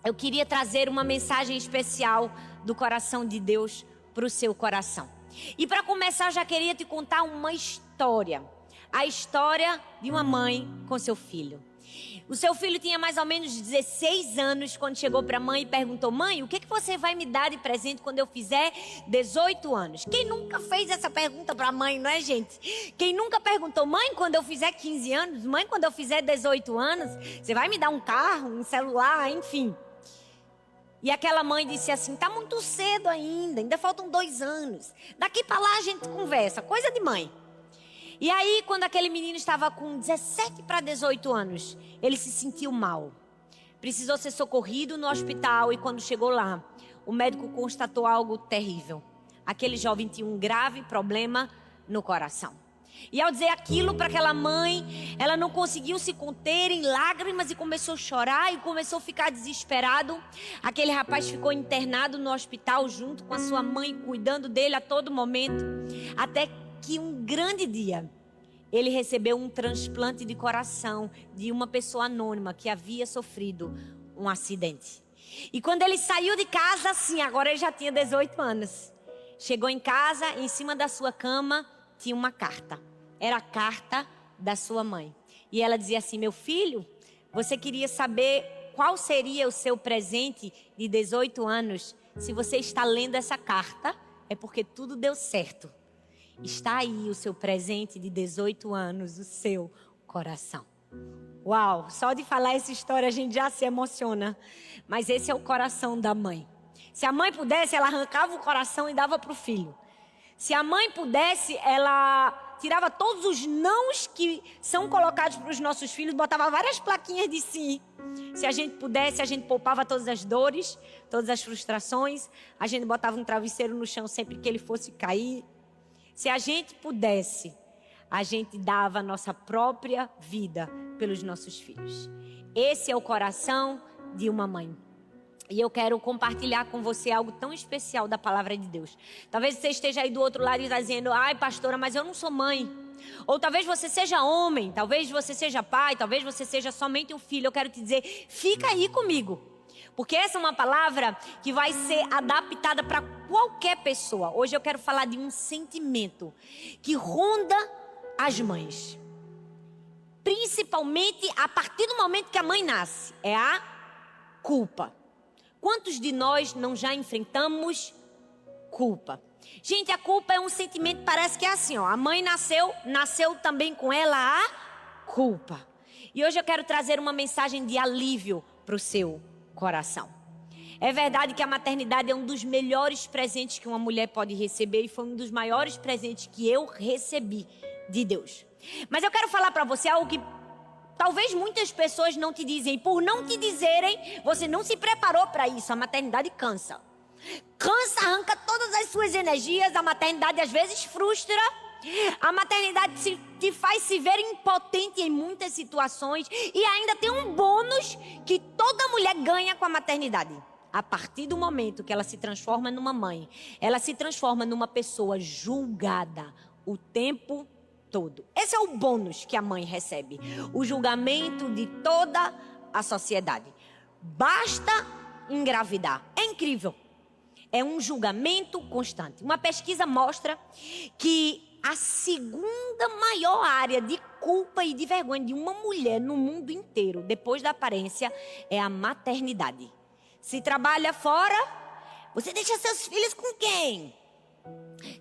eu queria trazer uma mensagem especial do coração de Deus para o seu coração. E para começar, eu já queria te contar uma história. A história de uma mãe com seu filho. O seu filho tinha mais ou menos 16 anos quando chegou para a mãe e perguntou: mãe, o que você vai me dar de presente quando eu fizer 18 anos? Quem nunca fez essa pergunta para a mãe, não é, gente? Quem nunca perguntou: mãe, quando eu fizer 15 anos? Mãe, quando eu fizer 18 anos? Você vai me dar um carro, um celular, enfim. E aquela mãe disse assim: tá muito cedo ainda faltam 2 anos. Daqui para lá a gente conversa, coisa de mãe. E aí, quando aquele menino estava com 17 para 18 anos, ele se sentiu mal. Precisou ser socorrido no hospital e quando chegou lá, o médico constatou algo terrível. Aquele jovem tinha um grave problema no coração. E ao dizer aquilo para aquela mãe, ela não conseguiu se conter em lágrimas e começou a chorar e começou a ficar desesperado. Aquele rapaz ficou internado no hospital junto com a sua mãe, cuidando dele a todo momento, até que um grande dia, ele recebeu um transplante de coração de uma pessoa anônima que havia sofrido um acidente. E quando ele saiu de casa, assim, agora ele já tinha 18 anos. Chegou em casa, em cima da sua cama, tinha uma carta. Era a carta da sua mãe. E ela dizia assim: meu filho, você queria saber qual seria o seu presente de 18 anos? Se você está lendo essa carta, é porque tudo deu certo. Está aí o seu presente de 18 anos, o seu coração. Uau, só de falar essa história a gente já se emociona. Mas esse é o coração da mãe. Se a mãe pudesse, ela arrancava o coração e dava para o filho. Se a mãe pudesse, ela tirava todos os nãos que são colocados para os nossos filhos, botava várias plaquinhas de sim. Se a gente pudesse, a gente poupava todas as dores, todas as frustrações. A gente botava um travesseiro no chão sempre que ele fosse cair. Se a gente pudesse, a gente dava a nossa própria vida pelos nossos filhos. Esse é o coração de uma mãe. E eu quero compartilhar com você algo tão especial da palavra de Deus. Talvez você esteja aí do outro lado e está dizendo: ai, pastora, mas eu não sou mãe. Ou talvez você seja homem, talvez você seja pai, talvez você seja somente um filho. Eu quero te dizer, fica aí comigo. Porque essa é uma palavra que vai ser adaptada para qualquer pessoa. Hoje eu quero falar de um sentimento que ronda as mães. Principalmente a partir do momento que a mãe nasce. É a culpa. Quantos de nós não já enfrentamos culpa? Gente, a culpa é um sentimento, parece que é assim, ó. A mãe nasceu também com ela a culpa. E hoje eu quero trazer uma mensagem de alívio para o seu coração. É verdade que a maternidade é um dos melhores presentes que uma mulher pode receber e foi um dos maiores presentes que eu recebi de Deus. Mas eu quero falar para você algo que talvez muitas pessoas não te dizem. Por não te dizerem, você não se preparou para isso. A maternidade cansa. Cansa, arranca todas as suas energias. A maternidade às vezes frustra. A maternidade te faz se ver impotente em muitas situações. E ainda tem um bônus que toda mulher ganha com a maternidade. A partir do momento que ela se transforma numa mãe, ela se transforma numa pessoa julgada o tempo todo. Esse é o bônus que a mãe recebe. O julgamento de toda a sociedade. Basta engravidar. É incrível. É um julgamento constante. Uma pesquisa mostra que a segunda maior área de culpa e de vergonha de uma mulher no mundo inteiro, depois da aparência, é a maternidade. Se trabalha fora, você deixa seus filhos com quem?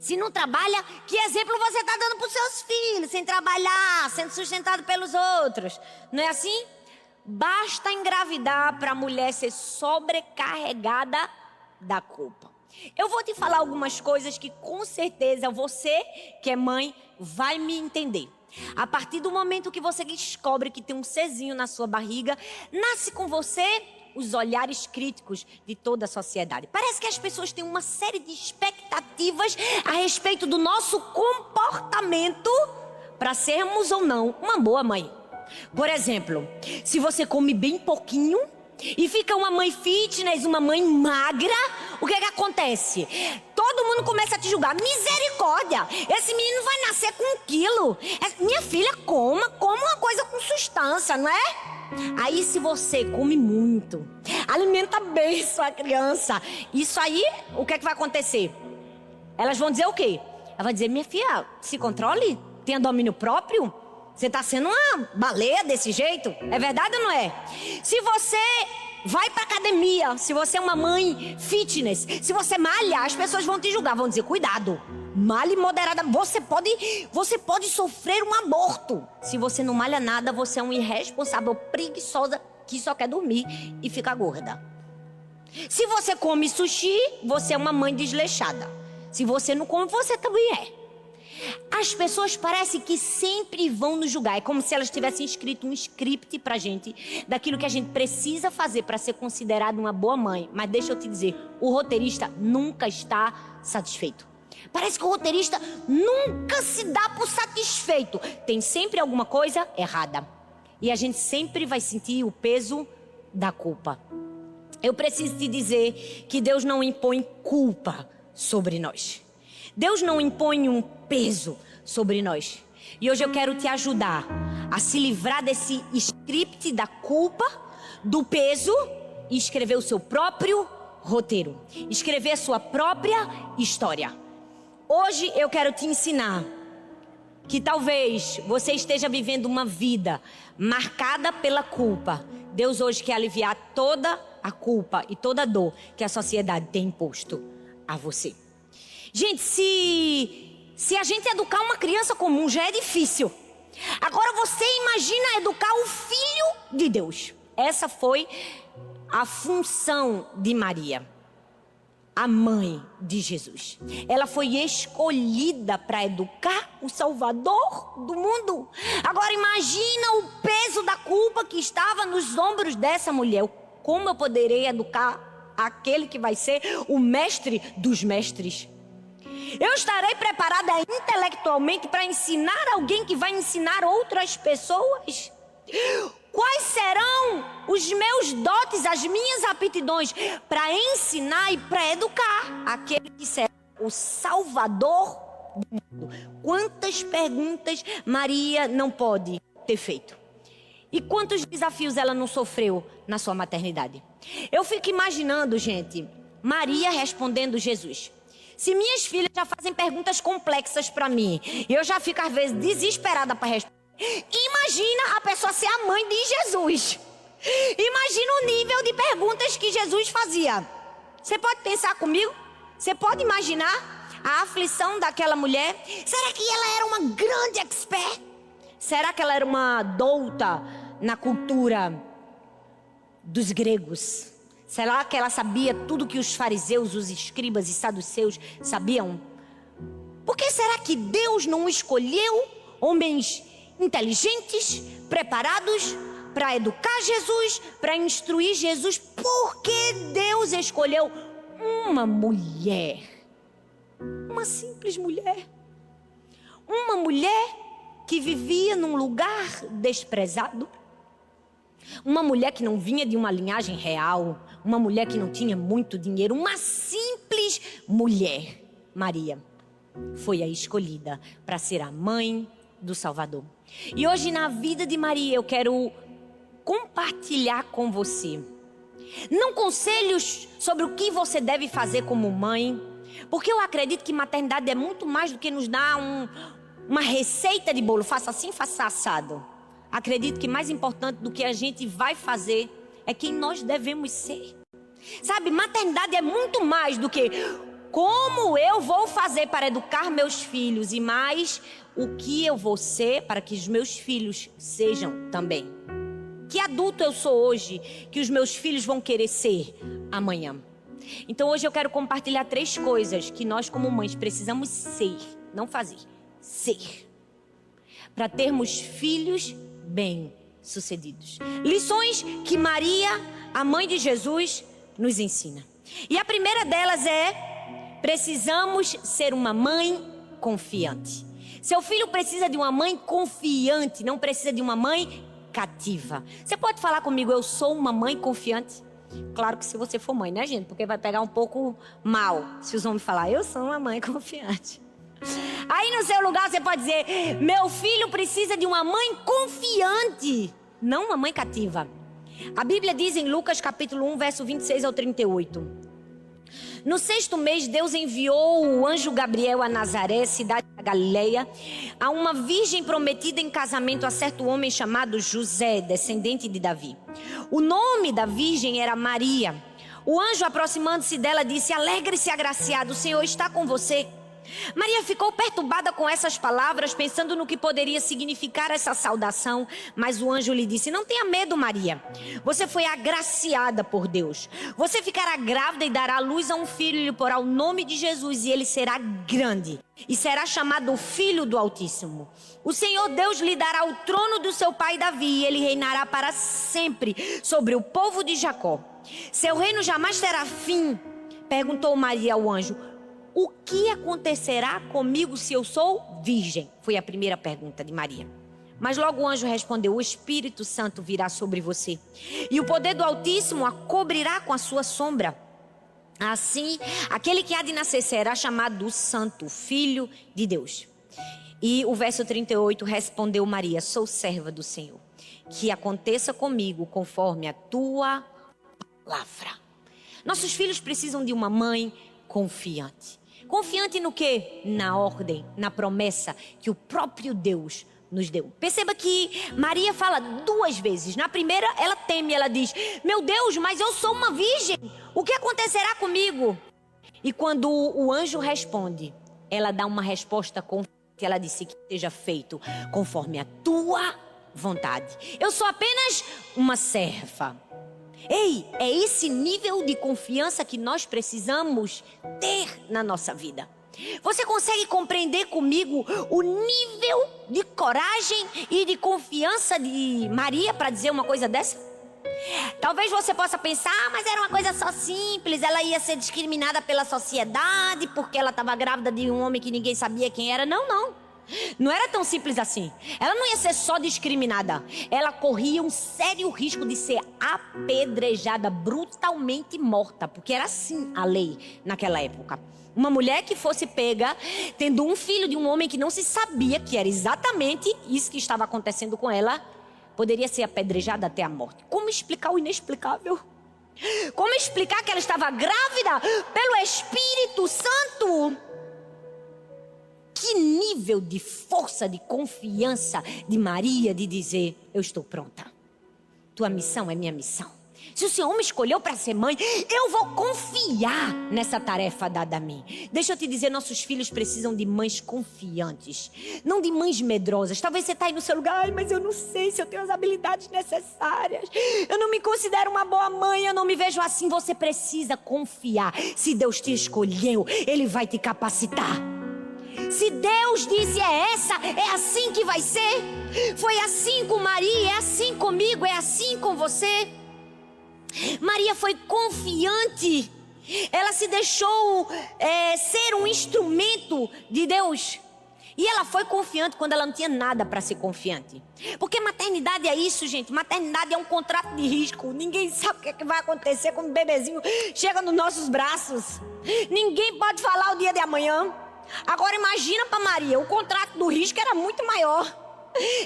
Se não trabalha, que exemplo você está dando para os seus filhos? Sem trabalhar, sendo sustentado pelos outros. Não é assim? Basta engravidar para a mulher ser sobrecarregada da culpa. Eu vou te falar algumas coisas que com certeza você, que é mãe, vai me entender. A partir do momento que você descobre que tem um serzinho na sua barriga, nasce com você os olhares críticos de toda a sociedade. Parece que as pessoas têm uma série de expectativas a respeito do nosso comportamento para sermos ou não uma boa mãe. Por exemplo, se você come bem pouquinho e fica uma mãe fitness, uma mãe magra, o que acontece? Todo mundo começa a te julgar. Misericórdia, esse menino vai nascer com 1 quilo. Minha filha, coma uma coisa com substância, não é? Aí se você come muito, alimenta bem sua criança. Isso aí, o que é que vai acontecer? Elas vão dizer o quê? Ela vai dizer, minha filha, se controle, tenha domínio próprio. Você está sendo uma baleia desse jeito? É verdade ou não é? Se você vai pra academia, se você é uma mãe fitness, se você malha, as pessoas vão te julgar, vão dizer, cuidado, malhe moderada, você pode sofrer um aborto. Se você não malha nada, você é um irresponsável, preguiçosa, que só quer dormir e ficar gorda. Se você come sushi, você é uma mãe desleixada. Se você não come, você também é. As pessoas parecem que sempre vão nos julgar. É como se elas tivessem escrito um script pra gente daquilo que a gente precisa fazer para ser considerado uma boa mãe. Mas deixa eu te dizer, o roteirista nunca está satisfeito. Parece que o roteirista nunca se dá por satisfeito. Tem sempre alguma coisa errada. E a gente sempre vai sentir o peso da culpa. Eu preciso te dizer que Deus não impõe culpa sobre nós. Deus não impõe um peso sobre nós. E hoje eu quero te ajudar a se livrar desse script da culpa, do peso, e escrever o seu próprio roteiro. Escrever a sua própria história. Hoje eu quero te ensinar que talvez você esteja vivendo uma vida marcada pela culpa. Deus hoje quer aliviar toda a culpa e toda a dor que a sociedade tem imposto a você. Gente, se a gente educar uma criança comum já é difícil. Agora você imagina educar o Filho de Deus. Essa foi a função de Maria, a mãe de Jesus. Ela foi escolhida para educar o Salvador do mundo. Agora imagina o peso da culpa que estava nos ombros dessa mulher. Como eu poderei educar aquele que vai ser o mestre dos mestres? Eu estarei preparada intelectualmente para ensinar alguém que vai ensinar outras pessoas? Quais serão os meus dotes, as minhas aptidões para ensinar e para educar aquele que será o Salvador do mundo? Quantas perguntas Maria não pode ter feito? E quantos desafios ela não sofreu na sua maternidade? Eu fico imaginando, gente, Maria respondendo Jesus. Se minhas filhas já fazem perguntas complexas para mim, eu já fico às vezes desesperada para responder. Imagina a pessoa ser a mãe de Jesus. Imagina o nível de perguntas que Jesus fazia. Você pode pensar comigo? Você pode imaginar a aflição daquela mulher? Será que ela era uma grande expert? Será que ela era uma douta na cultura dos gregos? Será que ela sabia tudo que os fariseus, os escribas e saduceus sabiam? Por que será que Deus não escolheu homens inteligentes, preparados para educar Jesus, para instruir Jesus? Por que Deus escolheu uma mulher? Uma simples mulher. Uma mulher que vivia num lugar desprezado. Uma mulher que não vinha de uma linhagem real. Uma mulher que não tinha muito dinheiro. Uma simples mulher. Maria foi a escolhida para ser a mãe do Salvador. E hoje na vida de Maria eu quero compartilhar com você, não conselhos sobre o que você deve fazer como mãe, porque eu acredito que maternidade é muito mais do que nos dar uma receita de bolo, faça assim, faça assado. Acredito que mais importante do que a gente vai fazer é quem nós devemos ser. Sabe, maternidade é muito mais do que como eu vou fazer para educar meus filhos, e mais o que eu vou ser para que os meus filhos sejam também. Que adulto eu sou hoje que os meus filhos vão querer ser amanhã? Então hoje eu quero compartilhar 3 coisas que nós como mães precisamos ser, não fazer, ser, para termos filhos bem-sucedidos. Lições que Maria, a mãe de Jesus, nos ensina. E a primeira delas é: precisamos ser uma mãe confiante. Seu filho precisa de uma mãe confiante, não precisa de uma mãe cativa. Você pode falar comigo, eu sou uma mãe confiante? Claro que se você for mãe, né, gente? Porque vai pegar um pouco mal se os homens falar, eu sou uma mãe confiante. Aí no seu lugar você pode dizer, meu filho precisa de uma mãe confiante, não uma mãe cativa. A Bíblia diz em Lucas capítulo 1, verso 26 ao 38. No 6º mês, Deus enviou o anjo Gabriel a Nazaré, cidade da Galileia, a uma virgem prometida em casamento a certo homem chamado José, descendente de Davi. O nome da virgem era Maria. O anjo, aproximando-se dela, disse: alegre-se, agraciada, o Senhor está com você. Maria ficou perturbada com essas palavras, pensando no que poderia significar essa saudação. Mas o anjo lhe disse: não tenha medo, Maria. Você foi agraciada por Deus. Você ficará grávida e dará à luz a um filho, e lhe porá o nome de Jesus, e ele será grande e será chamado Filho do Altíssimo. O Senhor Deus lhe dará o trono do seu pai Davi, e ele reinará para sempre sobre o povo de Jacó. Seu reino jamais terá fim. Perguntou Maria ao anjo: o que acontecerá comigo se eu sou virgem? Foi a primeira pergunta de Maria. Mas logo o anjo respondeu: o Espírito Santo virá sobre você, e o poder do Altíssimo a cobrirá com a sua sombra. Assim, aquele que há de nascer será chamado Santo, Filho de Deus. E o verso 38, respondeu Maria: sou serva do Senhor, que aconteça comigo conforme a tua palavra. Nossos filhos precisam de uma mãe confiante. Confiante no quê? Na ordem, na promessa que o próprio Deus nos deu. Perceba que Maria fala 2 vezes. Na primeira, ela teme, ela diz: meu Deus, mas eu sou uma virgem, o que acontecerá comigo? E quando o anjo responde, ela dá uma resposta confiante. Ela disse: que seja feito conforme a tua vontade. Eu sou apenas uma serva. Ei, é esse nível de confiança que nós precisamos ter na nossa vida. Você consegue compreender comigo o nível de coragem e de confiança de Maria para dizer uma coisa dessa? Talvez você possa pensar: mas era uma coisa só simples, ela ia ser discriminada pela sociedade porque ela estava grávida de um homem que ninguém sabia quem era. Não era tão simples assim. Ela não ia ser só discriminada, ela corria um sério risco de ser apedrejada, brutalmente morta, porque era assim a lei naquela época. Uma mulher que fosse pega tendo um filho de um homem que não se sabia que era exatamente isso que estava acontecendo com ela, poderia ser apedrejada até a morte. Como explicar o inexplicável? Como explicar que ela estava grávida pelo Espírito Santo? Que nível de força, de confiança de Maria de dizer: eu estou pronta. Tua missão é minha missão. Se o Senhor me escolheu para ser mãe, eu vou confiar nessa tarefa dada a mim. Deixa eu te dizer, nossos filhos precisam de mães confiantes, não de mães medrosas. Talvez você está aí no seu lugar: ai, mas eu não sei se eu tenho as habilidades necessárias, eu não me considero uma boa mãe, eu não me vejo assim. Você precisa confiar. Se Deus te escolheu, Ele vai te capacitar. Se Deus disse é assim que vai ser. Foi assim com Maria, é assim comigo, é assim com você. Maria foi confiante. Ela se deixou ser um instrumento de Deus. E ela foi confiante quando ela não tinha nada para ser confiante. Porque maternidade é isso, gente. Maternidade é um contrato de risco. Ninguém sabe o que vai acontecer quando o bebezinho chega nos nossos braços. Ninguém pode falar o dia de amanhã. Agora imagina para Maria, o contrato do risco era muito maior.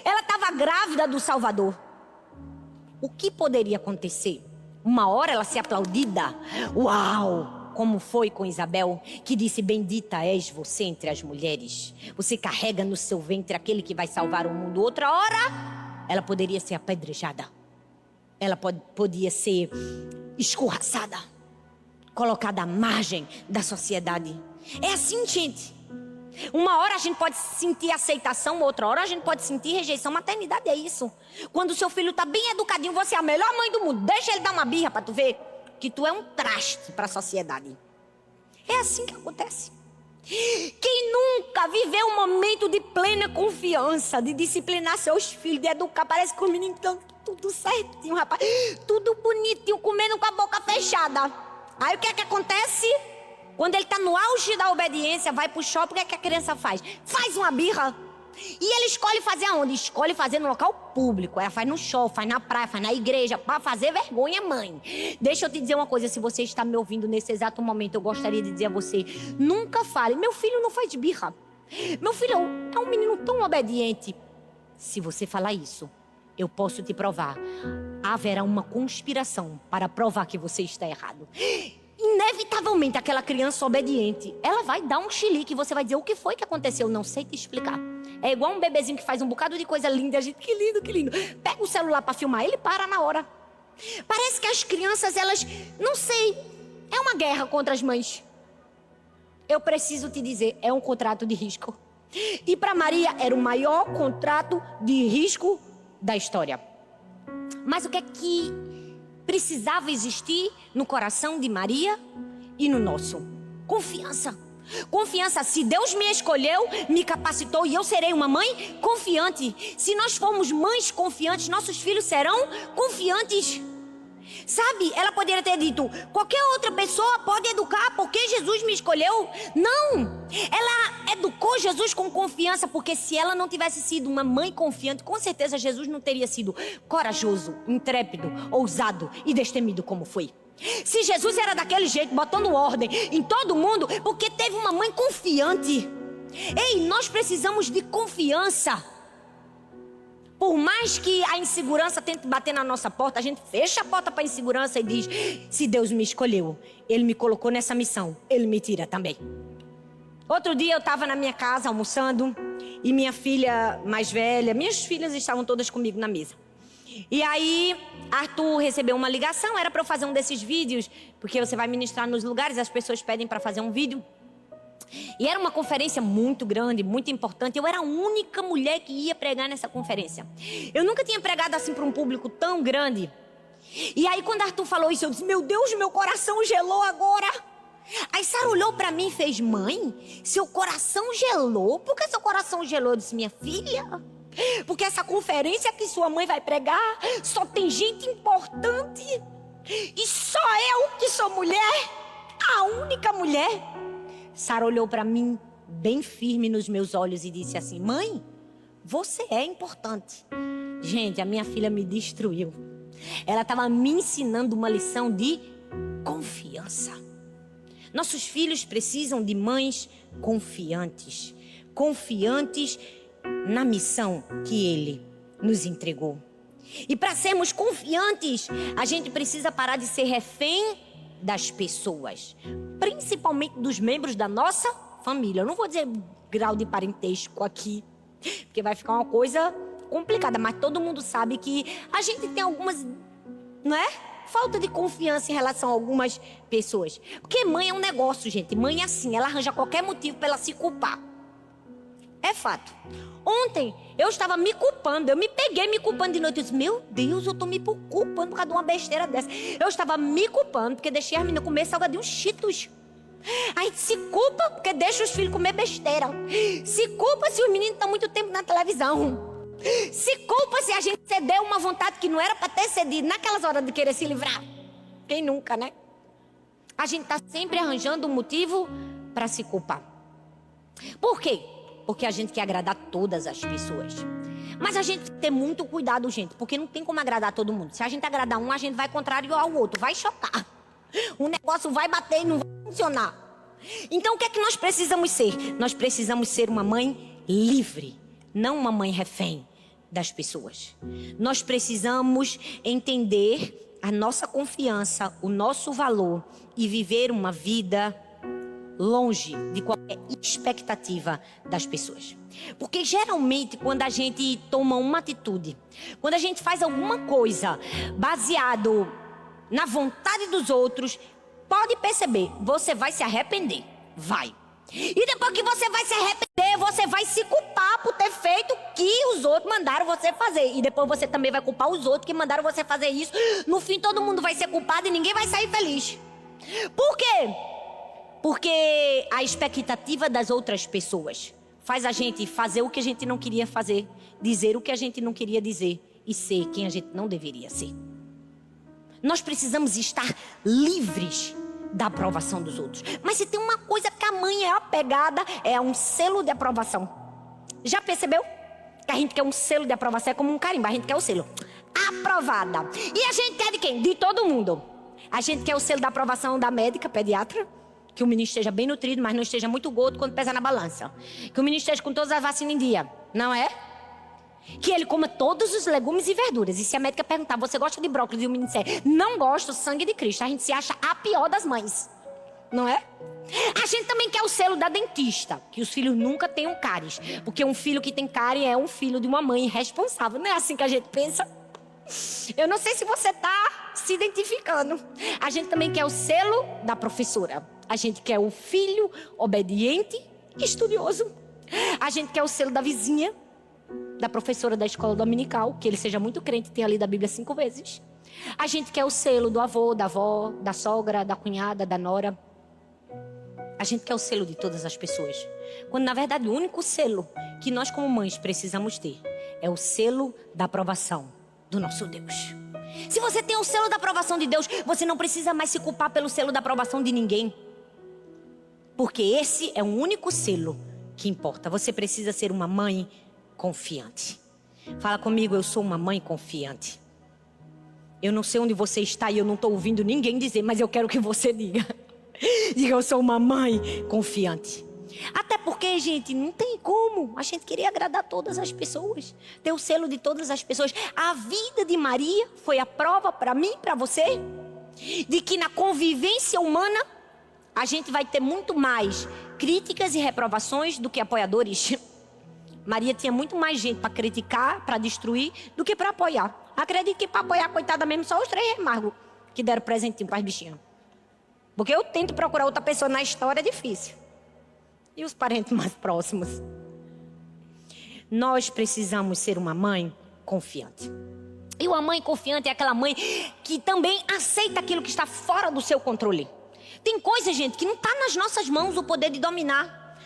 Ela estava grávida do Salvador. O que poderia acontecer? Uma hora ela ser aplaudida. Uau! Como foi com Isabel, que disse: bendita és você entre as mulheres. Você carrega no seu ventre aquele que vai salvar o mundo. Outra hora, ela poderia ser apedrejada. Ela podia ser escorraçada, colocada à margem da sociedade. É assim, gente. Uma hora a gente pode sentir aceitação, outra hora a gente pode sentir rejeição. Maternidade é isso. Quando o seu filho está bem educadinho, você é a melhor mãe do mundo. Deixa ele dar uma birra para tu ver que tu é um traste para a sociedade. É assim que acontece. Quem nunca viveu um momento de plena confiança, de disciplinar seus filhos, de educar? Parece que os meninos estão tudo certinho, rapaz. Tudo bonitinho, comendo com a boca fechada. Aí o que é que acontece? Quando ele está no auge da obediência, vai pro shopping, o que é que a criança faz? Faz uma birra. E ele escolhe fazer aonde? Escolhe fazer no local público. Ela faz no shopping, faz na praia, faz na igreja, para fazer vergonha, mãe. Deixa eu te dizer uma coisa, se você está me ouvindo nesse exato momento, eu gostaria de dizer a você: nunca fale, meu filho não faz birra. Meu filho é um menino tão obediente. Se você falar isso, eu posso te provar. haverá uma conspiração para provar que você está errado. Inevitavelmente, aquela criança obediente, ela vai dar um chilique e você vai dizer: o que foi que aconteceu? Não sei te explicar. É igual um bebezinho que faz um bocado de coisa linda. A gente, que lindo, que lindo. Pega o celular para filmar, ele para na hora. Parece que as crianças, elas, não sei, é uma guerra contra as mães. Eu preciso te dizer, é um contrato de risco. E para Maria era o maior contrato de risco da história. Mas o que é que precisava existir no coração de Maria e no nosso? Confiança. Confiança. Se Deus me escolheu, me capacitou e eu serei uma mãe confiante. Se nós formos mães confiantes, nossos filhos serão confiantes. Sabe, ela poderia ter dito: qualquer outra pessoa pode educar porque Jesus me escolheu. Não, ela educou Jesus com confiança, porque se ela não tivesse sido uma mãe confiante, com certeza Jesus não teria sido corajoso, intrépido, ousado e destemido como foi. Se Jesus era daquele jeito, botando ordem em todo mundo, porque teve uma mãe confiante. Ei, nós precisamos de confiança. Por mais que a insegurança tente bater na nossa porta, a gente fecha a porta para a insegurança e diz: se Deus me escolheu, Ele me colocou nessa missão, Ele me tira também. Outro dia eu estava na minha casa almoçando e minha filha mais velha, minhas filhas estavam todas comigo na mesa. E aí Arthur recebeu uma ligação, era para eu fazer um desses vídeos, porque você vai ministrar nos lugares, as pessoas pedem para fazer um vídeo. E era uma conferência muito grande, muito importante. Eu era a única mulher que ia pregar nessa conferência. Eu nunca tinha pregado assim para um público tão grande. E aí quando Arthur falou isso, eu disse: meu Deus, meu coração gelou agora. Aí Sara olhou para mim e fez: mãe, seu coração gelou? Por que seu coração gelou? Eu disse: minha filha, porque essa conferência que sua mãe vai pregar só tem gente importante. E só eu que sou mulher, a única mulher. Sara olhou para mim bem firme nos meus olhos e disse assim: mãe, você é importante. Gente, a minha filha me destruiu. Ela estava me ensinando uma lição de confiança. Nossos filhos precisam de mães confiantes. Confiantes na missão que Ele nos entregou. E para sermos confiantes, a gente precisa parar de ser refém das pessoas, principalmente dos membros da nossa família. Eu não vou dizer grau de parentesco aqui, porque vai ficar uma coisa complicada, mas todo mundo sabe que a gente tem algumas, não é? Falta de confiança em relação a algumas pessoas. Porque mãe é um negócio, gente. Mãe é assim, ela arranja qualquer motivo para ela se culpar. É fato. Ontem eu estava me culpando, eu me peguei me culpando de noite. Eu disse: meu Deus, eu tô me culpando por causa de uma besteira dessa. Eu estava me culpando porque deixei as meninas comer salgadinho Cheetos. A gente se culpa porque deixa os filhos comer besteira. Se culpa se os meninos estão muito tempo na televisão. Se culpa se a gente cedeu uma vontade que não era para ter cedido naquelas horas de querer se livrar. Quem nunca, né? A gente está sempre arranjando um motivo para se culpar. Por quê? Porque a gente quer agradar todas as pessoas. Mas a gente tem que ter muito cuidado, gente, porque não tem como agradar todo mundo. Se a gente agradar um, a gente vai contrariar o outro, vai chocar. O negócio vai bater e não vai funcionar. Então o que é que nós precisamos ser? Nós precisamos ser uma mãe livre, não uma mãe refém das pessoas. Nós precisamos entender a nossa confiança, o nosso valor e viver uma vida longe de qualquer expectativa das pessoas. Porque geralmente quando a gente toma uma atitude, quando a gente faz alguma coisa baseado na vontade dos outros, pode perceber, você vai se arrepender. Vai. E depois que você vai se arrepender, você vai se culpar por ter feito o que os outros mandaram você fazer. E depois você também vai culpar os outros que mandaram você fazer isso. No fim todo mundo vai ser culpado e ninguém vai sair feliz. Por quê? Porque a expectativa das outras pessoas faz a gente fazer o que a gente não queria fazer, dizer o que a gente não queria dizer e ser quem a gente não deveria ser. Nós precisamos estar livres da aprovação dos outros. Mas se tem uma coisa que a mãe é apegada, é um selo de aprovação. Já percebeu? Que a gente quer um selo de aprovação, é como um carimbo, a gente quer o selo. Aprovada. E a gente quer de quem? De todo mundo. A gente quer o selo da aprovação da médica, pediatra, que o menino esteja bem nutrido, mas não esteja muito gordo quando pesa na balança. Que o menino esteja com todas as vacinas em dia, não é? que ele coma todos os legumes e verduras. E se a médica perguntar, você gosta de brócolis? E o menino disser, não gosto, sangue de Cristo. A gente se acha a pior das mães, não é? A gente também quer o selo da dentista, que os filhos nunca tenham cáries. Porque um filho que tem cárie é um filho de uma mãe irresponsável. Não é assim que a gente pensa? Eu não sei se você está se identificando. A gente também quer o selo da professora. A gente quer o filho obediente e estudioso. A gente quer o selo da vizinha, da professora da escola dominical, que ele seja muito crente e tenha lido a Bíblia 5 vezes. A gente quer o selo do avô, da avó, da sogra, da cunhada, da nora. A gente quer o selo de todas as pessoas. Quando, na verdade, o único selo que nós, como mães, precisamos ter é o selo da aprovação do nosso Deus. Se você tem o selo da aprovação de Deus, você não precisa mais se culpar pelo selo da aprovação de ninguém. Porque esse é o único selo que importa. Você precisa ser uma mãe confiante. Fala comigo, eu sou uma mãe confiante. Eu não sei onde você está e eu não estou ouvindo ninguém dizer, mas eu quero que você diga. Diga, eu sou uma mãe confiante. Até porque, gente, não tem como. A gente queria agradar todas as pessoas, ter o selo de todas as pessoas. A vida de Maria foi a prova para mim, para você, de que na convivência humana a gente vai ter muito mais críticas e reprovações do que apoiadores. Maria tinha muito mais gente para criticar, para destruir, do que para apoiar. Acredito que para apoiar, coitada mesmo, só os 3 remargos que deram presentinho para as bichinhas. Porque eu tento procurar outra pessoa na história, é difícil. E os parentes mais próximos. Nós precisamos ser uma mãe confiante. E uma mãe confiante é aquela mãe que também aceita aquilo que está fora do seu controle. Tem coisa, gente, que não está nas nossas mãos o poder de dominar.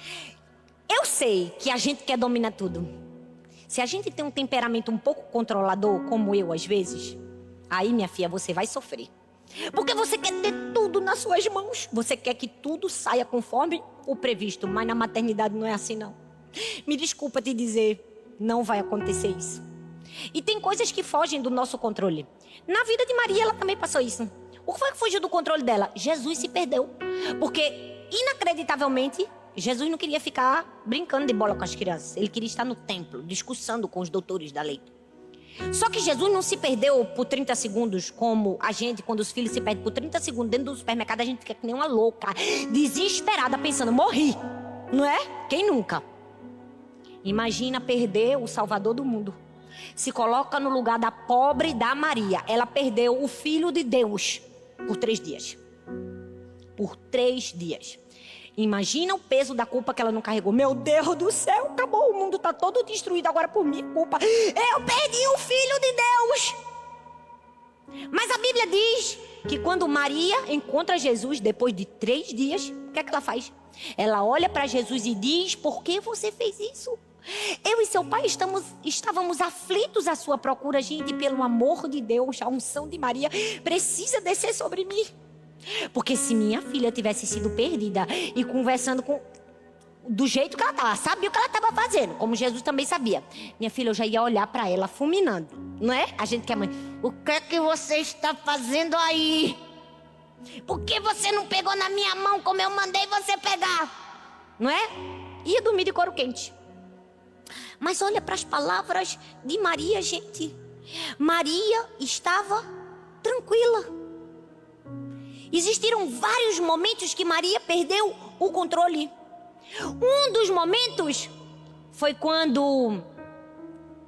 Eu sei que a gente quer dominar tudo. Se a gente tem um temperamento um pouco controlador, como eu às vezes, aí, minha filha, você vai sofrer. Porque você quer ter tudo nas suas mãos. Você quer que tudo saia conforme o previsto. Mas na maternidade não é assim, não. Me desculpa te dizer, não vai acontecer isso. E tem coisas que fogem do nosso controle. Na vida de Maria, ela também passou isso. O que foi que fugiu do controle dela? Jesus se perdeu. Porque, inacreditavelmente, Jesus não queria ficar brincando de bola com as crianças. Ele queria estar no templo, discussando com os doutores da lei. Só que Jesus não se perdeu por 30 segundos, como a gente, quando os filhos se perdem por 30 segundos dentro do supermercado, a gente fica que nem uma louca, desesperada, pensando, morri. Não é? Quem nunca? Imagina perder o Salvador do mundo. Se coloca no lugar da pobre da Maria. Ela perdeu o Filho de Deus por 3 dias. Por 3 dias. Imagina o peso da culpa que ela não carregou. Meu Deus do céu, acabou, o mundo está todo destruído agora por minha culpa. Eu perdi o Filho de Deus. Mas a Bíblia diz que quando Maria encontra Jesus depois de 3 dias, o que é que ela faz? Ela olha para Jesus e diz, por que você fez isso? Eu e seu pai estávamos aflitos à sua procura. Gente, pelo amor de Deus, a unção de Maria precisa descer sobre mim. Porque se minha filha tivesse sido perdida e conversando do jeito que ela estava, sabia o que ela estava fazendo, como Jesus também sabia, minha filha, eu já ia olhar para ela fulminando, não é? A gente que é mãe, o que é que você está fazendo aí? Por que você não pegou na minha mão como eu mandei você pegar? Não é? Ia dormir de couro quente. Mas olha para as palavras de Maria, gente. Maria estava tranquila. Existiram vários momentos que Maria perdeu o controle. Um dos momentos foi quando,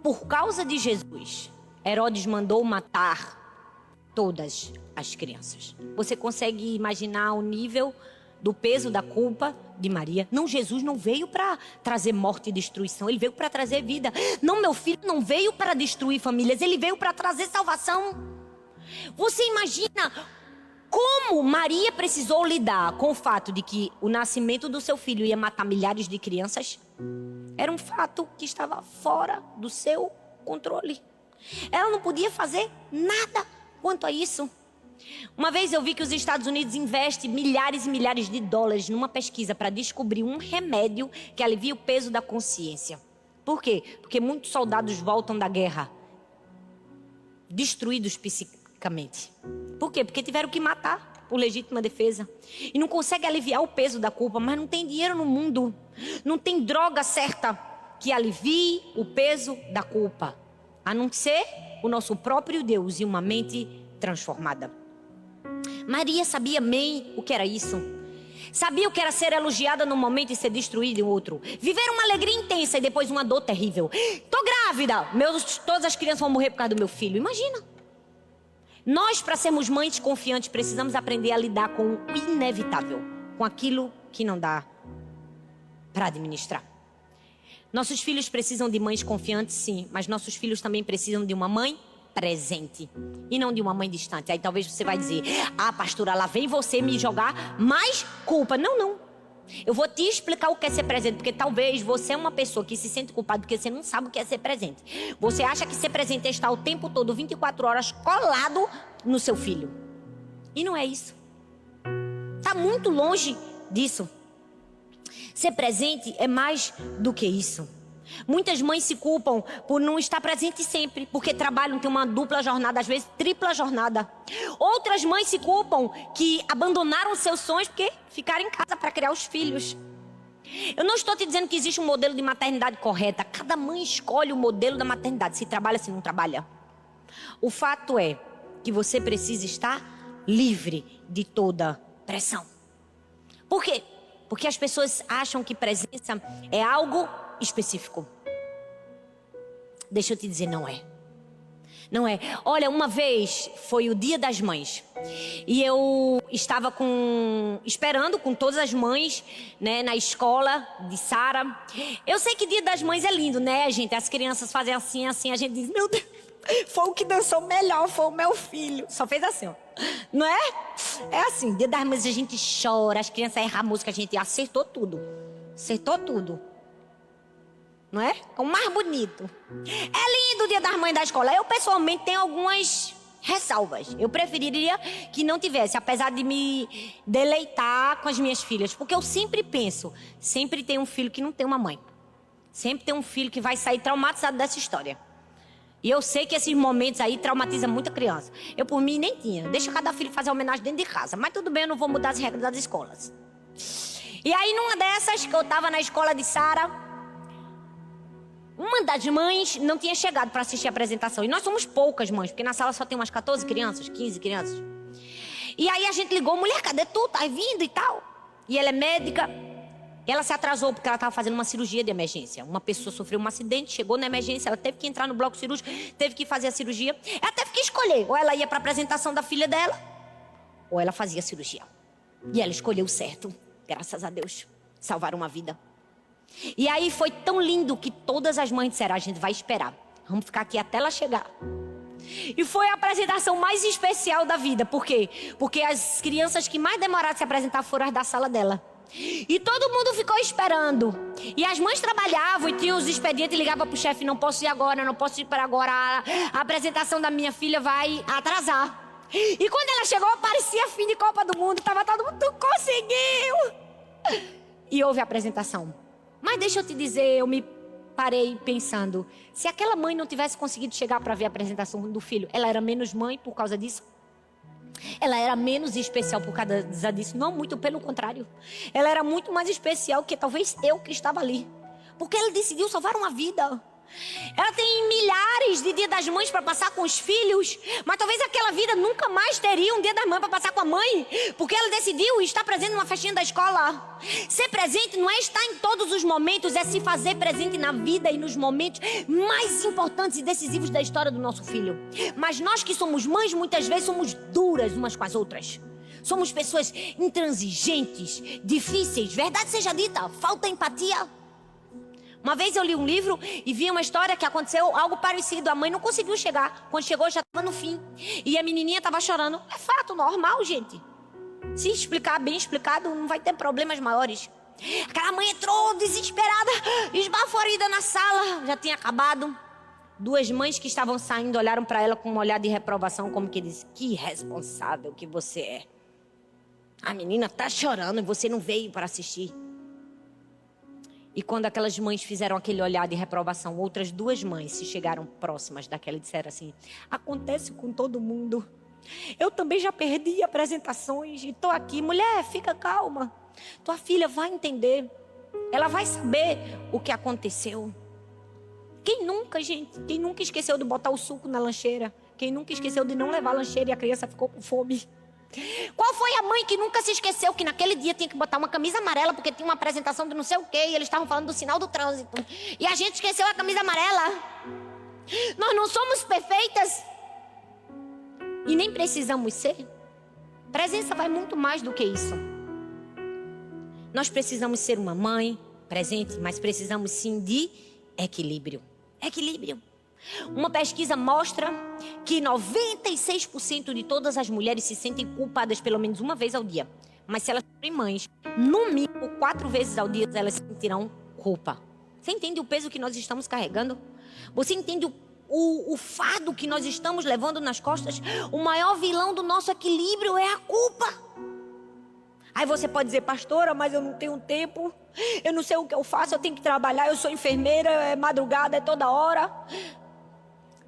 por causa de Jesus, Herodes mandou matar todas as crianças. Você consegue imaginar o nível do peso da culpa de Maria? Não, Jesus não veio para trazer morte e destruição, ele veio para trazer vida. Não, meu filho não veio para destruir famílias, ele veio para trazer salvação. Você imagina como Maria precisou lidar com o fato de que o nascimento do seu filho ia matar milhares de crianças? Era um fato que estava fora do seu controle. Ela não podia fazer nada quanto a isso. Uma vez eu vi que os Estados Unidos investem milhares e milhares de dólares numa pesquisa para descobrir um remédio que alivia o peso da consciência. Por quê? Porque muitos soldados voltam da guerra destruídos psiquicamente. Por quê? Porque tiveram que matar por legítima defesa. E não consegue aliviar o peso da culpa, mas não tem dinheiro no mundo. Não tem droga certa que alivie o peso da culpa, a não ser o nosso próprio Deus e uma mente transformada. Maria sabia bem o que era isso. Sabia o que era ser elogiada num momento e ser destruída em outro. Viver uma alegria intensa e depois uma dor terrível. Tô grávida, todas as crianças vão morrer por causa do meu filho. Imagina. Nós, para sermos mães confiantes, precisamos aprender a lidar com o inevitável, com aquilo que não dá para administrar. Nossos filhos precisam de mães confiantes, sim, mas nossos filhos também precisam de uma mãe presente e não de uma mãe distante. Aí talvez você vai dizer: ah, pastora, lá vem você me jogar mais culpa. Não. Eu vou te explicar o que é ser presente, porque talvez você é uma pessoa que se sente culpada porque você não sabe o que é ser presente. Você acha que ser presente é estar o tempo todo, 24 horas, colado no seu filho. E não é isso. Está muito longe disso. Ser presente é mais do que isso. Muitas mães se culpam por não estar presente sempre, porque trabalham, tem uma dupla jornada, às vezes tripla jornada. Outras mães se culpam que abandonaram seus sonhos porque ficaram em casa para criar os filhos. Eu não estou te dizendo que existe um modelo de maternidade correta. Cada mãe escolhe o modelo da maternidade, se trabalha, se não trabalha. O fato é que você precisa estar livre de toda pressão. Por quê? Porque as pessoas acham que presença é algo específico. Deixa eu te dizer, não é. Não é. Olha, uma vez foi o Dia das Mães e eu estava esperando com todas as mães, né, na escola de Sara. Eu sei que Dia das Mães é lindo, né, gente? As crianças fazem assim, a gente diz: meu Deus, foi o que dançou melhor, foi o meu filho. Só fez assim, ó. Não é? É assim, Dia das Mães a gente chora, as crianças erram a música, a gente acertou tudo. Acertou tudo. Não é? É o mais bonito. É lindo o Dia das Mães da escola. Eu pessoalmente tenho algumas ressalvas. Eu preferiria que não tivesse, apesar de me deleitar com as minhas filhas. Porque eu sempre penso, sempre tem um filho que não tem uma mãe. Sempre tem um filho que vai sair traumatizado dessa história. E eu sei que esses momentos aí traumatizam muita criança. Eu por mim nem tinha. Deixa cada filho fazer homenagem dentro de casa. Mas tudo bem, eu não vou mudar as regras das escolas. E aí numa dessas, que eu estava na escola de Sara, uma das mães não tinha chegado para assistir a apresentação. E nós somos poucas mães, porque na sala só tem umas 14 crianças, 15 crianças. E aí a gente ligou: mulher, cadê tu? Tá vindo e tal. E ela é médica. Ela se atrasou porque ela estava fazendo uma cirurgia de emergência. Uma pessoa sofreu um acidente, chegou na emergência, ela teve que entrar no bloco cirúrgico, teve que fazer a cirurgia. Ela teve que escolher, ou ela ia para a apresentação da filha dela, ou ela fazia a cirurgia. E ela escolheu o certo, graças a Deus. Salvaram uma vida. E aí foi tão lindo que todas as mães disseram: a gente vai esperar, vamos ficar aqui até ela chegar. E foi a apresentação mais especial da vida. Por quê? Porque as crianças que mais demoraram a se apresentar foram as da sala dela. E todo mundo ficou esperando. E as mães trabalhavam e tinham os expedientes e ligavam para o chefe: não posso ir agora, não posso ir para agora, a apresentação da minha filha vai atrasar. E quando ela chegou, parecia fim de Copa do Mundo. Estava todo mundo: tu conseguiu! E houve a apresentação. Mas deixa eu te dizer, eu me parei pensando: se aquela mãe não tivesse conseguido chegar para ver a apresentação do filho, ela era menos mãe por causa disso? Ela era menos especial por causa disso? Não, muito pelo contrário. Ela era muito mais especial que talvez eu que estava ali. Porque ela decidiu salvar uma vida. Ela tem milhares de Dia das Mães para passar com os filhos, mas talvez aquela vida nunca mais teria um Dia das Mães para passar com a mãe, porque ela decidiu estar presente numa festinha da escola. Ser presente não é estar em todos os momentos, é se fazer presente na vida e nos momentos mais importantes e decisivos da história do nosso filho. Mas nós que somos mães, muitas vezes somos duras umas com as outras. Somos pessoas intransigentes, difíceis. Verdade seja dita, falta empatia. Uma vez eu li um livro e vi uma história que aconteceu algo parecido. A mãe não conseguiu chegar. Quando chegou já estava no fim. E a menininha estava chorando. É fato, normal, gente. Se explicar bem explicado, não vai ter problemas maiores. Aquela mãe entrou desesperada, esbaforida na sala. Já tinha acabado. Duas mães que estavam saindo olharam para ela com um olhar de reprovação, como que disse: que irresponsável que você é. A menina está chorando e você não veio para assistir. E quando aquelas mães fizeram aquele olhar de reprovação, outras duas mães se chegaram próximas daquela e disseram assim: acontece com todo mundo. Eu também já perdi apresentações e estou aqui. Mulher, fica calma. Tua filha vai entender. Ela vai saber o que aconteceu. Quem nunca, gente? Quem nunca esqueceu de botar o suco na lancheira? Quem nunca esqueceu de não levar a lancheira e a criança ficou com fome? Qual foi a mãe que nunca se esqueceu que naquele dia tinha que botar uma camisa amarela porque tinha uma apresentação de não sei o quê e eles estavam falando do sinal do trânsito e a gente esqueceu a camisa amarela? Nós não somos perfeitas e nem precisamos ser. Presença vai muito mais do que isso. Nós precisamos ser uma mãe presente, mas precisamos sim de equilíbrio. Equilíbrio. Uma pesquisa mostra que 96% de todas as mulheres se sentem culpadas pelo menos uma vez ao dia. Mas se elas forem mães, no mínimo 4 vezes ao dia elas sentirão culpa. Você entende o peso que nós estamos carregando? Você entende o fardo que nós estamos levando nas costas? O maior vilão do nosso equilíbrio é a culpa. Aí você pode dizer, pastora, mas eu não tenho tempo, eu não sei o que eu faço, eu tenho que trabalhar, eu sou enfermeira, é madrugada, é toda hora.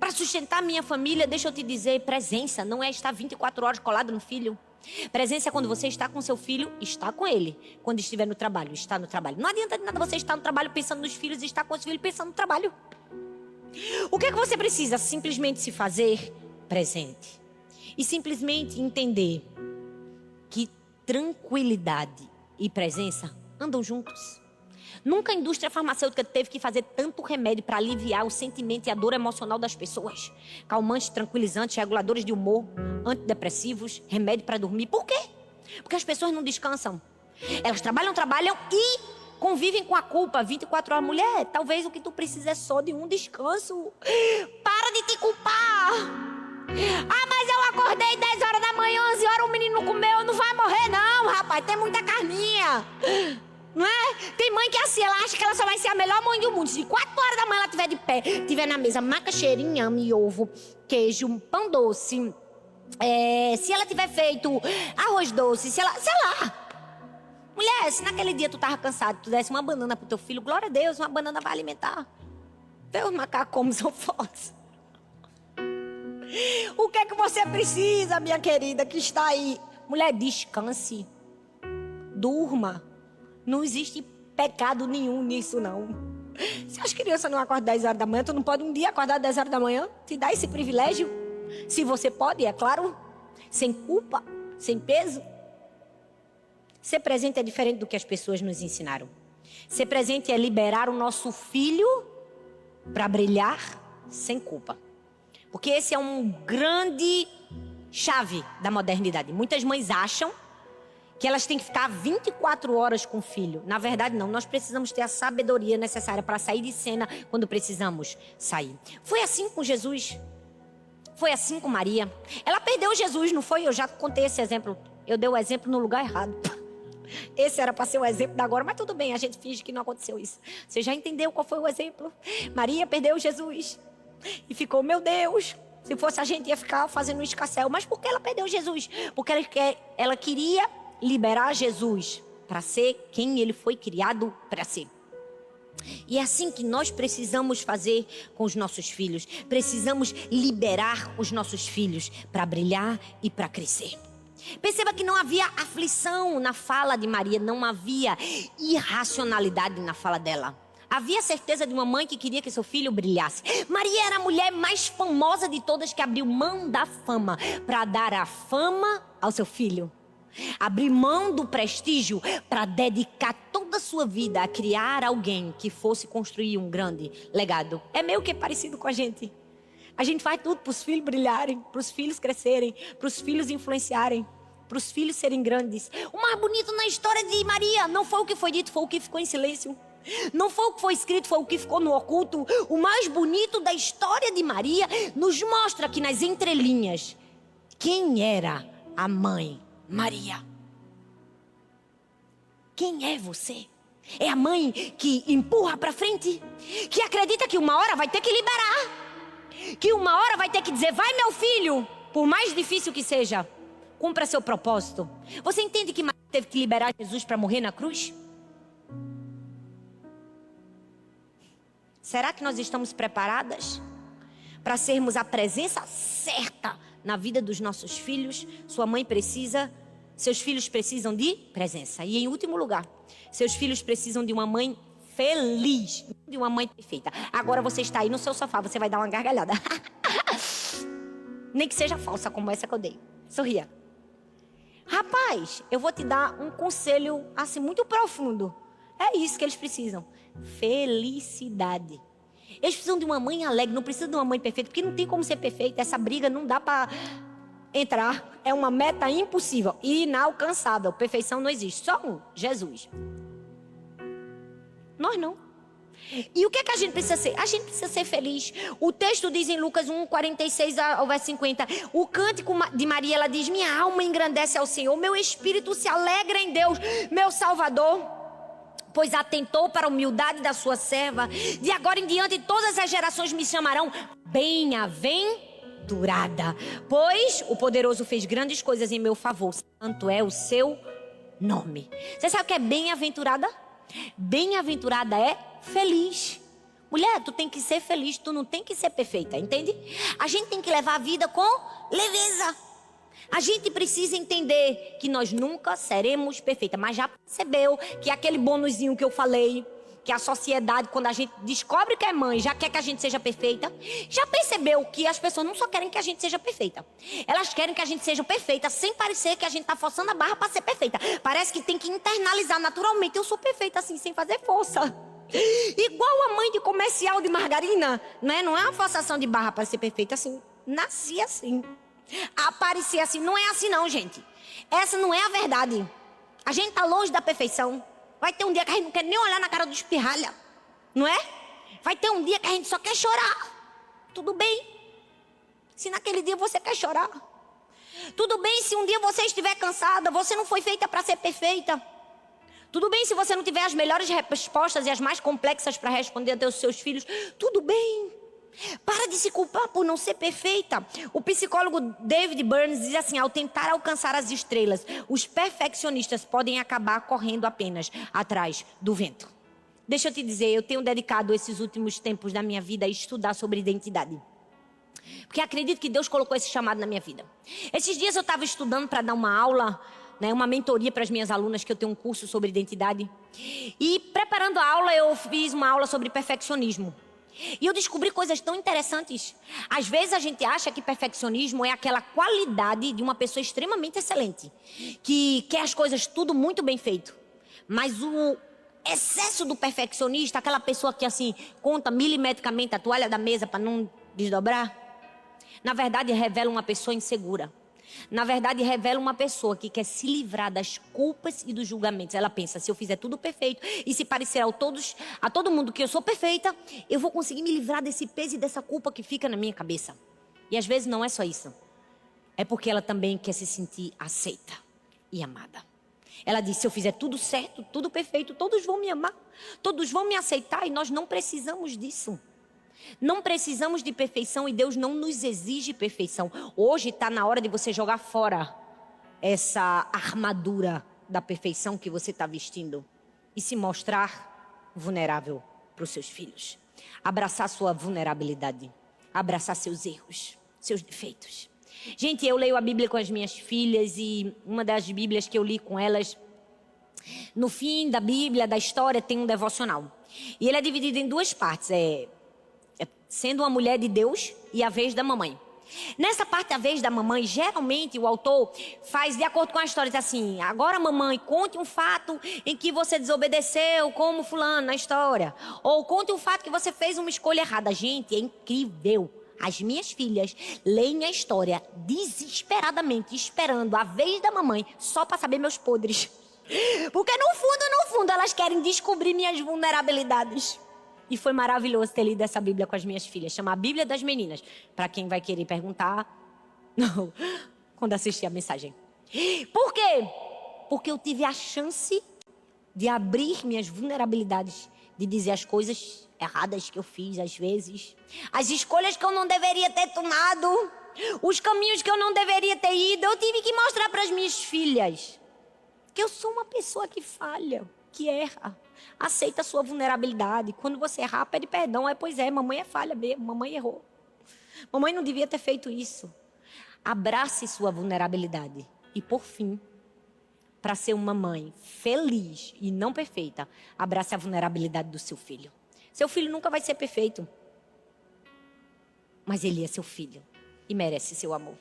Para sustentar minha família, deixa eu te dizer, presença não é estar 24 horas colado no filho. Presença é quando você está com seu filho, está com ele. Quando estiver no trabalho, está no trabalho. Não adianta de nada você estar no trabalho pensando nos filhos e estar com os filhos pensando no trabalho. O que é que você precisa? Simplesmente se fazer presente. E simplesmente entender que tranquilidade e presença andam juntos. Nunca a indústria farmacêutica teve que fazer tanto remédio para aliviar o sentimento e a dor emocional das pessoas. Calmantes, tranquilizantes, reguladores de humor, antidepressivos, remédio para dormir. Por quê? Porque as pessoas não descansam. Elas trabalham e convivem com a culpa 24 horas. Mulher, talvez o que tu precisa é só de um descanso. Para de te culpar. Ah, mas eu acordei 10 horas da manhã, 11 horas, o menino não comeu, não vai morrer não, rapaz, tem muita carninha. Não é? Tem mãe que é assim, ela acha que ela só vai ser a melhor mãe do mundo. Se 4 horas da manhã ela estiver de pé, tiver na mesa macaxeira, inhame, ovo, queijo, pão doce, se ela tiver feito arroz doce, sei lá. Mulher, se naquele dia tu tava cansado, tu desse uma banana pro teu filho, glória a Deus, uma banana vai alimentar. Vê os macacos como são fortes. O que é que você precisa, minha querida, que está aí? Mulher, descanse. Durma. Não existe pecado nenhum nisso, não. Se as crianças não acordam 10 horas da manhã, tu não pode um dia acordar 10 horas da manhã? Te dá esse privilégio? Se você pode, é claro. Sem culpa, sem peso. Ser presente é diferente do que as pessoas nos ensinaram. Ser presente é liberar o nosso filho para brilhar sem culpa. Porque esse é um grande chave da modernidade. Muitas mães acham que elas têm que ficar 24 horas com o filho. Na verdade, não. Nós precisamos ter a sabedoria necessária para sair de cena quando precisamos sair. Foi assim com Jesus. Foi assim com Maria. Ela perdeu Jesus, não foi? Eu já contei esse exemplo. Eu dei o exemplo no lugar errado. Esse era para ser o exemplo da agora, mas tudo bem, a gente finge que não aconteceu isso. Você já entendeu qual foi o exemplo? Maria perdeu Jesus e ficou, meu Deus, se fosse a gente ia ficar fazendo um escarcéu. Mas por que ela perdeu Jesus? Porque ela queria liberar Jesus para ser quem ele foi criado para ser. E é assim que nós precisamos fazer com os nossos filhos. Precisamos liberar os nossos filhos para brilhar e para crescer. Perceba que não havia aflição na fala de Maria, não havia irracionalidade na fala dela. Havia certeza de uma mãe que queria que seu filho brilhasse. Maria era a mulher mais famosa de todas que abriu mão da fama para dar a fama ao seu filho. Abrir mão do prestígio para dedicar toda a sua vida a criar alguém que fosse construir um grande legado. É meio que parecido com a gente. A gente faz tudo para os filhos brilharem, para os filhos crescerem, para os filhos influenciarem, para os filhos serem grandes. O mais bonito na história de Maria não foi o que foi dito, foi o que ficou em silêncio. Não foi o que foi escrito, foi o que ficou no oculto. O mais bonito da história de Maria nos mostra que nas entrelinhas, quem era a mãe Maria? Quem é você? É a mãe que empurra para frente, que acredita que uma hora vai ter que liberar, que uma hora vai ter que dizer, vai meu filho, por mais difícil que seja, cumpra seu propósito. Você entende que Maria teve que liberar Jesus para morrer na cruz? Será que nós estamos preparadas para sermos a presença certa na vida dos nossos filhos? Sua mãe precisa, seus filhos precisam de presença. E em último lugar, seus filhos precisam de uma mãe feliz de uma mãe perfeita. Agora você está aí no seu sofá, você vai dar uma gargalhada. Nem que seja falsa como essa que eu dei. Sorria. Rapaz, eu vou te dar um conselho assim muito profundo. É isso que eles precisam. Felicidade. Eles precisam de uma mãe alegre, não precisam de uma mãe perfeita, porque não tem como ser perfeita. Essa briga não dá para entrar. É uma meta impossível, inalcançável. Perfeição não existe. Só um, Jesus. Nós não. E o que é que a gente precisa ser? A gente precisa ser feliz. O texto diz em Lucas 1, 46 ao verso 50. O cântico de Maria, ela diz: minha alma engrandece ao Senhor, meu espírito se alegra em Deus, meu Salvador, pois atentou para a humildade da sua serva. De agora em diante todas as gerações me chamarão bem-aventurada, pois o poderoso fez grandes coisas em meu favor. Santo é o seu nome. Você sabe o que é bem-aventurada? Bem-aventurada é feliz. Mulher, tu tem que ser feliz, tu não tem que ser perfeita, entende? A gente tem que levar a vida com leveza. A gente precisa entender que nós nunca seremos perfeitas. Mas já percebeu que aquele bônusinho que eu falei, que a sociedade, quando a gente descobre que é mãe, já quer que a gente seja perfeita? Já percebeu que as pessoas não só querem que a gente seja perfeita, elas querem que a gente seja perfeita sem parecer que a gente está forçando a barra para ser perfeita. Parece que tem que internalizar naturalmente. Eu sou perfeita assim, sem fazer força. Igual a mãe de comercial de margarina, né? Não é uma forçação de barra para ser perfeita assim. Nasci assim, apareci assim. Não é assim não, gente. Essa não é a verdade. A gente tá longe da perfeição. Vai ter um dia que a gente não quer nem olhar na cara do espirralha, não é? Vai ter um dia que a gente só quer chorar. Tudo bem se naquele dia você quer chorar. Tudo bem se um dia você estiver cansada. Você não foi feita para ser perfeita. Tudo bem se você não tiver as melhores respostas e as mais complexas para responder aos seus filhos. Tudo bem. Para de se culpar por não ser perfeita. O psicólogo David Burns diz assim: ao tentar alcançar as estrelas, os perfeccionistas podem acabar correndo apenas atrás do vento. Deixa eu te dizer, eu tenho dedicado esses últimos tempos da minha vida a estudar sobre identidade, porque acredito que Deus colocou esse chamado na minha vida. Esses dias eu estava estudando para dar uma aula, né, uma mentoria para as minhas alunas, que eu tenho um curso sobre identidade. E preparando a aula, eu fiz uma aula sobre perfeccionismo. E eu descobri coisas tão interessantes. Às vezes a gente acha que perfeccionismo é aquela qualidade de uma pessoa extremamente excelente, que quer as coisas tudo muito bem feito. Mas o excesso do perfeccionista, aquela pessoa que assim conta milimetricamente a toalha da mesa para não desdobrar, na verdade revela uma pessoa insegura. Na verdade revela uma pessoa que quer se livrar das culpas e dos julgamentos. Ela pensa: se eu fizer tudo perfeito e se parecer a todo mundo que eu sou perfeita, eu vou conseguir me livrar desse peso e dessa culpa que fica na minha cabeça. E às vezes não é só isso. É porque ela também quer se sentir aceita e amada. Ela diz: se eu fizer tudo certo, tudo perfeito, todos vão me amar, todos vão me aceitar. E nós não precisamos disso. Não precisamos de perfeição e Deus não nos exige perfeição. Hoje está na hora de você jogar fora essa armadura da perfeição que você está vestindo e se mostrar vulnerável para os seus filhos. Abraçar sua vulnerabilidade, abraçar seus erros, seus defeitos. Gente, eu leio a Bíblia com as minhas filhas e uma das Bíblias que eu li com elas, no fim da Bíblia, da história, tem um devocional. E ele é dividido em duas partes, sendo uma mulher de Deus e a vez da mamãe. Nessa parte, a vez da mamãe, geralmente o autor faz de acordo com a história. Diz assim: agora mamãe, conte um fato em que você desobedeceu como fulano na história. Ou conte um fato que você fez uma escolha errada. Gente, é incrível. As minhas filhas leem a história desesperadamente, esperando a vez da mamãe só para saber meus podres. Porque no fundo, elas querem descobrir minhas vulnerabilidades. E foi maravilhoso ter lido essa Bíblia com as minhas filhas. Chama a Bíblia das Meninas. Para quem vai querer perguntar, não, quando assistir a mensagem. Por quê? Porque eu tive a chance de abrir minhas vulnerabilidades, de dizer as coisas erradas que eu fiz às vezes, as escolhas que eu não deveria ter tomado, os caminhos que eu não deveria ter ido. Eu tive que mostrar para as minhas filhas que eu sou uma pessoa que falha, que erra. Aceita a sua vulnerabilidade. Quando você errar, pede perdão. Pois é, mamãe é falha mesmo, mamãe errou. Mamãe não devia ter feito isso. Abrace sua vulnerabilidade. E por fim, para ser uma mãe feliz e não perfeita, abrace a vulnerabilidade do seu filho. Seu filho nunca vai ser perfeito, mas ele é seu filho e merece seu amor.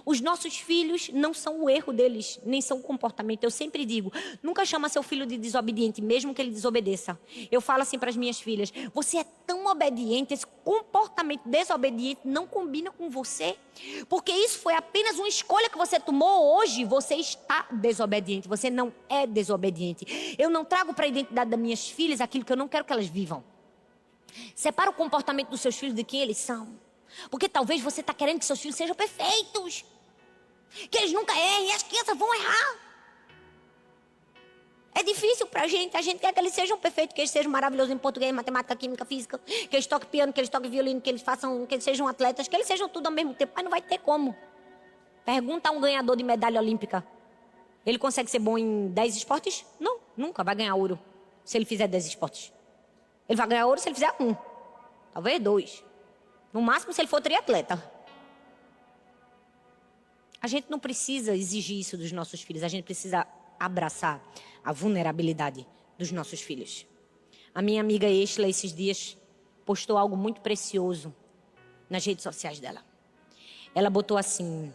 Os nossos filhos não são o erro deles, nem são o comportamento. Eu sempre digo, nunca chama seu filho de desobediente, mesmo que ele desobedeça. Eu falo assim para as minhas filhas, você é tão obediente, esse comportamento desobediente não combina com você. Porque isso foi apenas uma escolha que você tomou hoje, você está desobediente, você não é desobediente. Eu não trago para a identidade das minhas filhas aquilo que eu não quero que elas vivam. Separa o comportamento dos seus filhos de quem eles são. Porque talvez você está querendo que seus filhos sejam perfeitos, que eles nunca errem, e as crianças vão errar. É difícil para a gente quer que eles sejam perfeitos, que eles sejam maravilhosos em português, matemática, química, física, que eles toquem piano, que eles toquem violino, que eles sejam atletas, que eles sejam tudo ao mesmo tempo, mas não vai ter como. Pergunta a um ganhador de medalha olímpica, ele consegue ser bom em 10 esportes? Não, nunca vai ganhar ouro se ele fizer 10 esportes. Ele vai ganhar ouro se ele fizer 1, talvez 2. No máximo, se ele for triatleta. A gente não precisa exigir isso dos nossos filhos. A gente precisa abraçar a vulnerabilidade dos nossos filhos. A minha amiga Estela, esses dias, postou algo muito precioso nas redes sociais dela. Ela botou assim,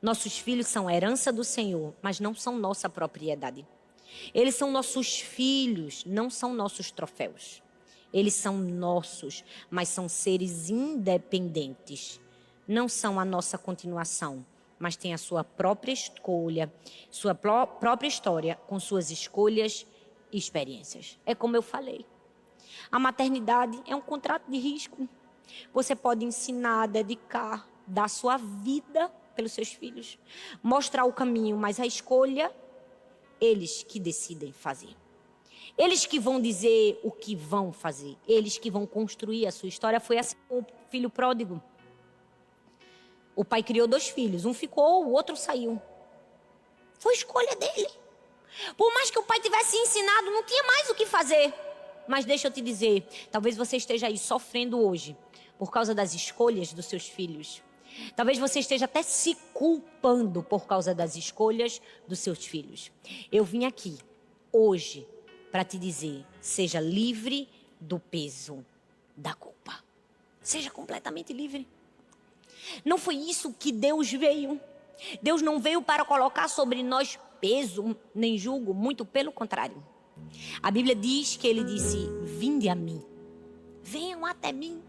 nossos filhos são a herança do Senhor, mas não são nossa propriedade. Eles são nossos filhos, não são nossos troféus. Eles são nossos, mas são seres independentes. Não são a nossa continuação, mas têm a sua própria escolha, sua própria história, com suas escolhas e experiências. É como eu falei. A maternidade é um contrato de risco. Você pode ensinar, dedicar, dar sua vida pelos seus filhos, mostrar o caminho, mas a escolha, eles que decidem fazer. Eles que vão dizer o que vão fazer. Eles que vão construir a sua história. Foi assim com o filho pródigo. O pai criou 2 filhos. Um ficou, o outro saiu. Foi escolha dele. Por mais que o pai tivesse ensinado, não tinha mais o que fazer. Mas deixa eu te dizer, talvez você esteja aí sofrendo hoje por causa das escolhas dos seus filhos. Talvez você esteja até se culpando por causa das escolhas dos seus filhos. Eu vim aqui hoje para te dizer, seja livre do peso da culpa. Seja completamente livre. Não foi isso que Deus veio. Deus não veio para colocar sobre nós peso nem julgo, muito pelo contrário. A Bíblia diz que ele disse, vinde a mim, venham até mim.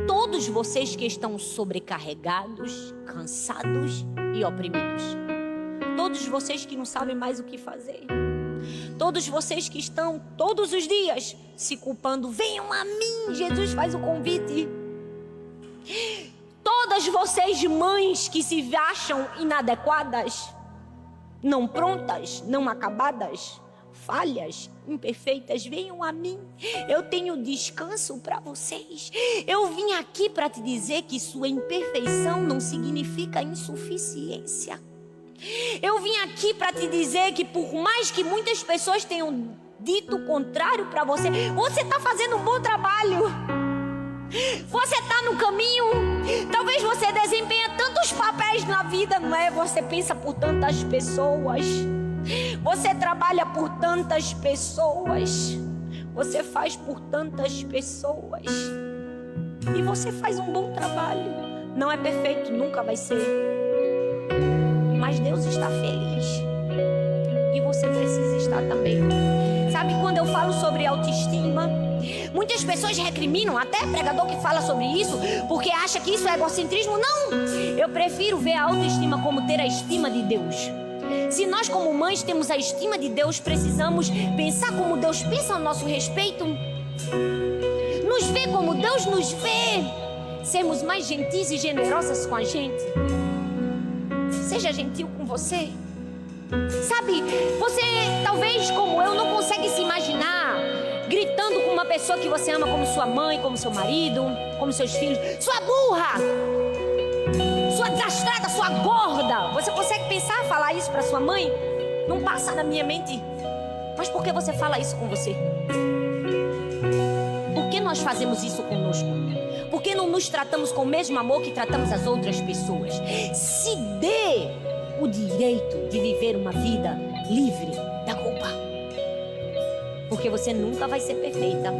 Todos vocês que estão sobrecarregados, cansados e oprimidos. Todos vocês que não sabem mais o que fazer. Todos vocês que estão todos os dias se culpando, venham a mim, Jesus faz o convite. Todas vocês mães que se acham inadequadas, não prontas, não acabadas, falhas, imperfeitas, venham a mim. Eu tenho descanso para vocês. Eu vim aqui para te dizer que sua imperfeição não significa insuficiência. Eu vim aqui para te dizer que por mais que muitas pessoas tenham dito o contrário para você, você está fazendo um bom trabalho. Você está no caminho. Talvez você desempenha tantos papéis na vida, não é? Você pensa por tantas pessoas. Você trabalha por tantas pessoas. Você faz por tantas pessoas. E você faz um bom trabalho. Não é perfeito, nunca vai ser. Mas Deus está feliz. E você precisa estar também. Sabe, quando eu falo sobre autoestima, muitas pessoas recriminam, até pregador que fala sobre isso, porque acha que isso é egocentrismo. Não! Eu prefiro ver a autoestima como ter a estima de Deus. Se nós como mães temos a estima de Deus, precisamos pensar como Deus pensa a nosso respeito. Nos ver como Deus nos vê. Sermos mais gentis e generosas com a gente. Seja gentil com você. Sabe, você talvez como eu não consegue se imaginar gritando com uma pessoa que você ama, como sua mãe, como seu marido, como seus filhos. Sua burra! Sua desastrada, sua gorda. Você consegue pensar, falar isso para sua mãe? Não passa na minha mente. Mas por que você fala isso com você? Por que nós fazemos isso conosco? Por que não nos tratamos com o mesmo amor que tratamos as outras pessoas? Se dê o direito de viver uma vida livre da culpa. Porque você nunca vai ser perfeita,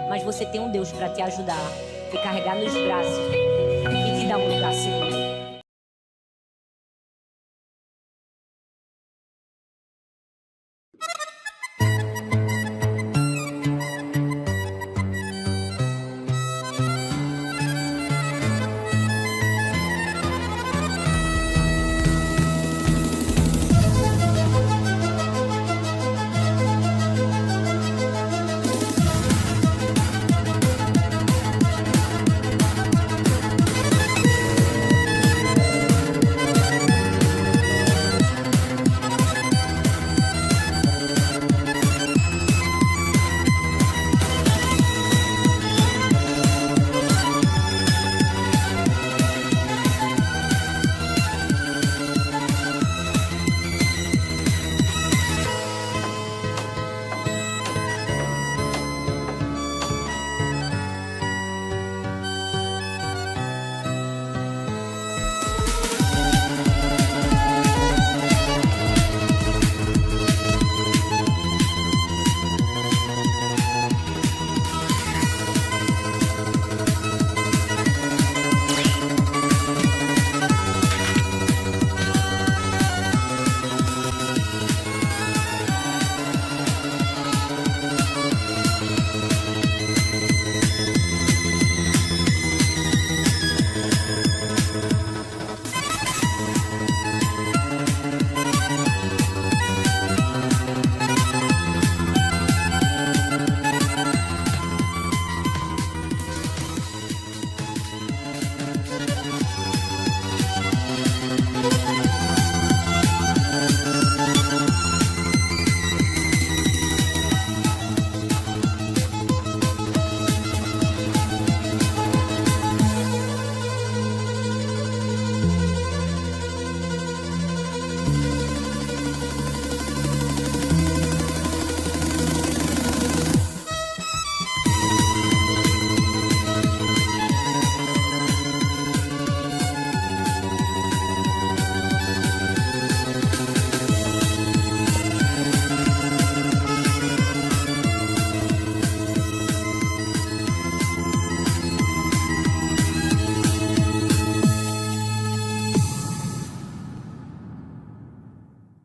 mas você tem um Deus para te ajudar e carregar nos braços e te dar um lugar seguro.